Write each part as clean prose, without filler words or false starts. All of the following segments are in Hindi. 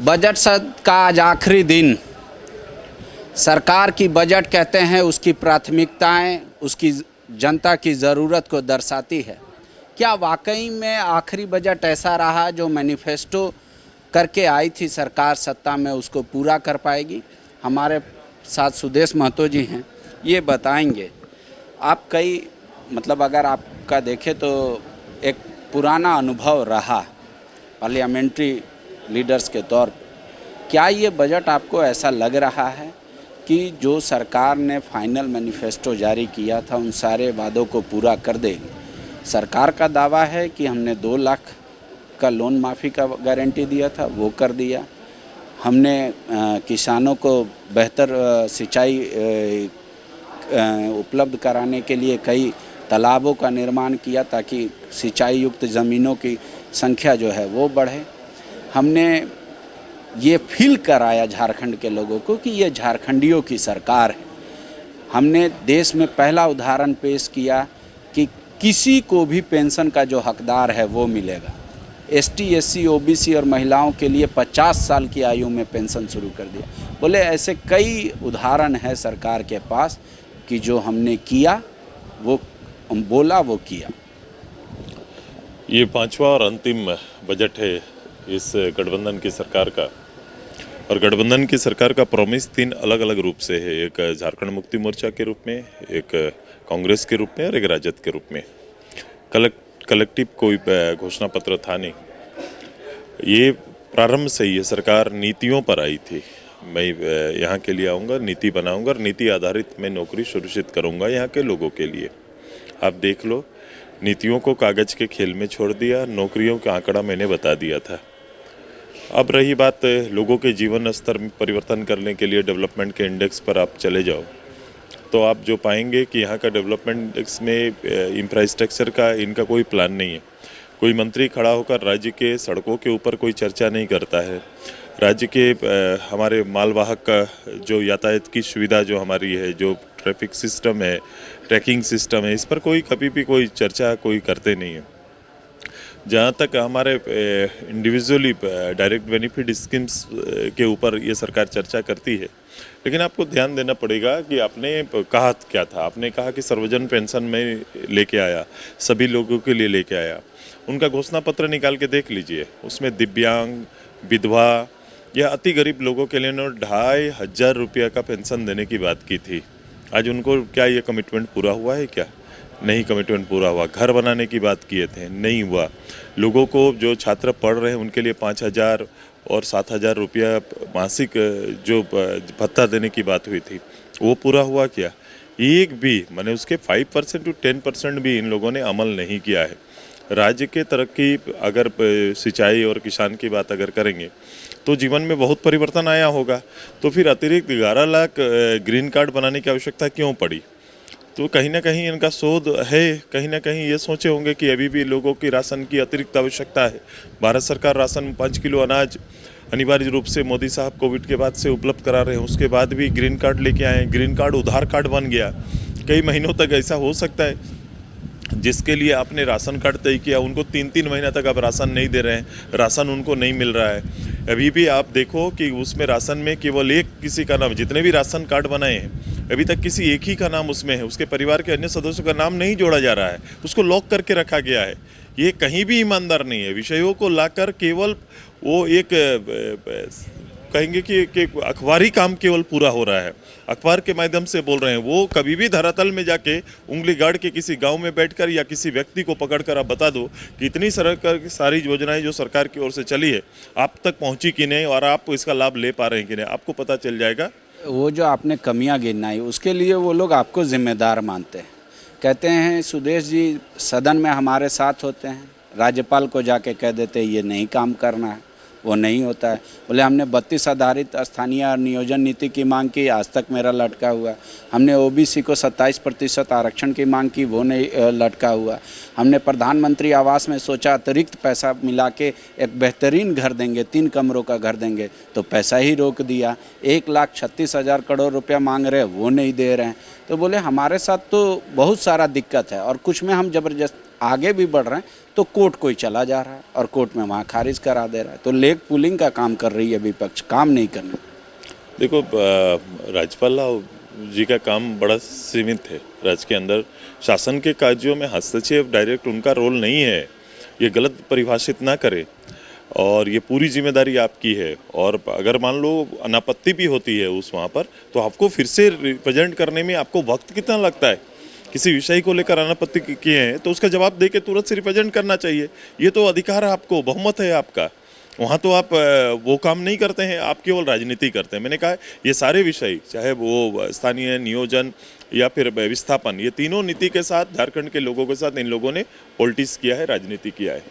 बजट सत्र का आज आखिरी दिन। सरकार की बजट कहते हैं उसकी प्राथमिकताएं उसकी जनता की ज़रूरत को दर्शाती है। क्या वाकई में आखिरी बजट ऐसा रहा जो मैनिफेस्टो करके आई थी सरकार सत्ता में उसको पूरा कर पाएगी? हमारे साथ सुदेश महतो जी हैं, ये बताएंगे। आप अगर आपका देखें तो एक पुराना अनुभव रहा पार्लियामेंट्री लीडर्स के तौर पर, क्या ये बजट आपको ऐसा लग रहा है कि जो सरकार ने फाइनल मैनिफेस्टो जारी किया था उन सारे वादों को पूरा कर देगी? सरकार का दावा है कि हमने 2 लाख का लोन माफ़ी का गारंटी दिया था, वो कर दिया। हमने किसानों को बेहतर सिंचाई उपलब्ध कराने के लिए कई तालाबों का निर्माण किया ताकि सिंचाई युक्त ज़मीनों की संख्या जो है वो बढ़े। हमने ये फील कराया झारखंड के लोगों को कि ये झारखंडियों की सरकार है। हमने देश में पहला उदाहरण पेश किया कि किसी को भी पेंशन का जो हकदार है वो मिलेगा। एसटी, एससी, ओबीसी और महिलाओं के लिए 50 साल की आयु में पेंशन शुरू कर दिया। बोले ऐसे कई उदाहरण है सरकार के पास कि जो हमने किया वो बोला वो किया। ये 5वां और अंतिम बजट है इस गठबंधन की सरकार का, और गठबंधन की सरकार का प्रॉमिस 3 अलग अलग रूप से है। एक झारखंड मुक्ति मोर्चा के रूप में, एक कांग्रेस के रूप में और एक राजद के रूप में। कलेक्टिव कोई घोषणा पत्र था नहीं। ये प्रारंभ से ही सरकार नीतियों पर आई थी। मैं यहाँ के लिए आऊँगा, नीति बनाऊँगा और नीति आधारित मैं नौकरी सुनिश्चित करूँगा यहाँ के लोगों के लिए। आप देख लो, नीतियों को कागज़ के खेल में छोड़ दिया, नौकरियों का आंकड़ा मैंने बता दिया था। अब रही बात लोगों के जीवन स्तर में परिवर्तन करने के लिए डेवलपमेंट के इंडेक्स पर आप चले जाओ तो आप जो पाएंगे कि यहाँ का डेवलपमेंट इंडेक्स में इंफ्रास्ट्रक्चर का इनका कोई प्लान नहीं है। कोई मंत्री खड़ा होकर राज्य के सड़कों के ऊपर कोई चर्चा नहीं करता है। राज्य के हमारे मालवाहक का जो यातायात की सुविधा जो हमारी है, जो ट्रैफिक सिस्टम है, ट्रैकिंग सिस्टम है, इस पर कभी भी कोई चर्चा कोई करते नहीं है। जहाँ तक हमारे इंडिविजुअली डायरेक्ट बेनिफिट स्कीम्स के ऊपर ये सरकार चर्चा करती है, लेकिन आपको ध्यान देना पड़ेगा कि आपने कहा क्या था। आपने कहा कि सर्वजन पेंशन में लेके आया, सभी लोगों के लिए लेके आया। उनका घोषणा पत्र निकाल के देख लीजिए, उसमें दिव्यांग, विधवा या अति गरीब लोगों के लिए उन्होंने 2500 रुपया का पेंशन देने की बात की थी। आज उनको क्या ये कमिटमेंट पूरा हुआ है? क्या नहीं कमिटमेंट पूरा हुआ। घर बनाने की बात किए थे, नहीं हुआ। लोगों को जो छात्र पढ़ रहे हैं उनके लिए 5000 और 7000 रुपया मासिक जो भत्ता देने की बात हुई थी, वो पूरा हुआ क्या? एक भी माने उसके 5% to 10% भी इन लोगों ने अमल नहीं किया है। राज्य के तरक्की अगर सिंचाई और किसान की बात अगर करेंगे तो जीवन में बहुत परिवर्तन आया होगा। तो फिर अतिरिक्त 11 लाख ग्रीन कार्ड बनाने की आवश्यकता क्यों पड़ी? तो कहीं ना कहीं इनका शोध है। कहीं ना कहीं ये सोचे होंगे कि अभी भी लोगों की राशन की अतिरिक्त आवश्यकता है। भारत सरकार राशन 5 किलो अनाज अनिवार्य रूप से मोदी साहब कोविड के बाद से उपलब्ध करा रहे हैं। उसके बाद भी ग्रीन कार्ड लेके आए। ग्रीन कार्ड उधार कार्ड बन गया। कई महीनों तक ऐसा हो सकता है जिसके लिए आपने राशन कार्ड तय किया, उनको 3-3 महीना तक आप राशन नहीं दे रहे हैं, राशन उनको नहीं मिल रहा है। अभी भी आप देखो कि उसमें राशन में केवल एक किसी का नाम, जितने भी राशन कार्ड बनाए हैं अभी तक किसी एक ही का नाम उसमें है, उसके परिवार के अन्य सदस्यों का नाम नहीं जोड़ा जा रहा है, उसको लॉक करके रखा गया है। ये कहीं भी ईमानदार नहीं है। विषयों को लाकर केवल वो एक कहेंगे कि अखबारी काम केवल पूरा हो रहा है, अखबार के माध्यम से बोल रहे हैं। वो कभी भी धरातल में जाके उंगली गाड़ के किसी गांव में बैठकर या किसी व्यक्ति को पकड़कर आप बता दो कि इतनी सरकार की सारी योजनाएं जो सरकार की ओर से चली है आप तक पहुंची कि नहीं और आप इसका लाभ ले पा रहे हैं कि नहीं, आपको पता चल जाएगा। वो जो आपने कमियां गिनाई उसके लिए वो लोग आपको जिम्मेदार मानते हैं। कहते हैं सुदेश जी सदन में हमारे साथ होते हैं, राज्यपाल को जाके कह देते ये नहीं काम करना है, वो नहीं होता है। बोले हमने 32 आधारित स्थानीय नियोजन नीति की मांग की, आज तक मेरा लटका हुआ। हमने ओबीसी को 27% आरक्षण की मांग की, वो नहीं लटका हुआ। हमने प्रधानमंत्री आवास में सोचा अतिरिक्त पैसा मिला के एक बेहतरीन घर देंगे, 3 कमरों का घर देंगे, तो पैसा ही रोक दिया। 1,36,000 करोड़ रुपया मांग रहे, वो नहीं दे रहे हैं। तो बोले हमारे साथ तो बहुत सारा दिक्कत है और कुछ में हम ज़बरदस्त आगे भी बढ़ रहे हैं तो कोर्ट कोई चला जा रहा है और कोर्ट में वहाँ खारिज करा दे रहा है। तो लेग पुलिंग का काम कर रही है विपक्ष, काम नहीं करने। देखो राज्यपाल जी का काम बड़ा सीमित है। राज्य के अंदर शासन के कार्यों में हस्तक्षेप डायरेक्ट उनका रोल नहीं है, ये गलत परिभाषित ना करे। और ये पूरी जिम्मेदारी आपकी है। और अगर मान लो अनापत्ति भी होती है उस वहाँ पर, तो आपको फिर से रिप्रेजेंट करने में आपको वक्त कितना लगता है। किसी विषय को लेकर अनापत्ति किए हैं तो उसका जवाब दे के तुरंत से रिप्रेजेंट करना चाहिए। ये तो अधिकार है आपको, बहुमत है आपका। वहाँ तो आप वो काम नहीं करते हैं, आप केवल राजनीति करते हैं। मैंने कहा ये सारे विषय, चाहे वो स्थानीय नियोजन या फिर विस्थापन, ये तीनों नीति के साथ झारखंड के लोगों के साथ इन लोगों ने पॉलिटिक्स किया है, राजनीति किया है।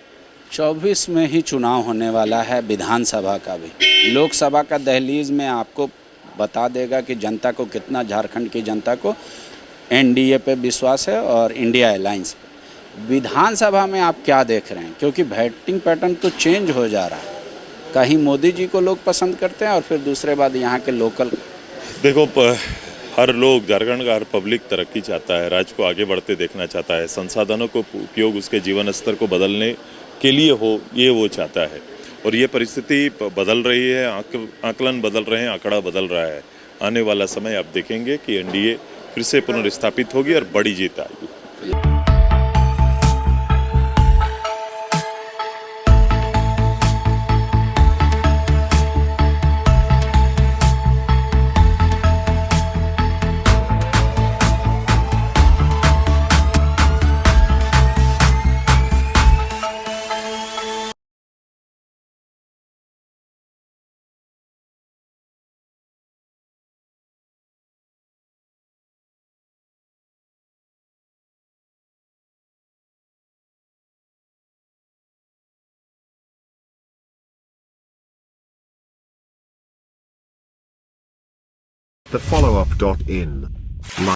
24 में ही चुनाव होने वाला है विधानसभा का भी। लोकसभा का दहलीज में आपको बता देगा कि जनता को कितना, झारखंड की जनता को एनडीए पे विश्वास है और इंडिया अलायंस पे। विधानसभा में आप क्या देख रहे हैं, क्योंकि वोटिंग पैटर्न तो चेंज हो जा रहा है। कहीं मोदी जी को लोग पसंद करते हैं और फिर दूसरे बाद यहाँ के लोकल। देखो हर लोग, झारखंड का हर पब्लिक तरक्की चाहता है, राज्य को आगे बढ़ते देखना चाहता है, संसाधनों को उपयोग उसके जीवन स्तर को बदलने के लिए हो, ये वो चाहता है। और ये परिस्थिति बदल रही है, आकलन बदल रहे हैं, आंकड़ा बदल रहा है। आने वाला समय आप देखेंगे कि एनडीए फिर से पुनर्स्थापित होगी और बड़ी जीत आएगी। The follow-up.in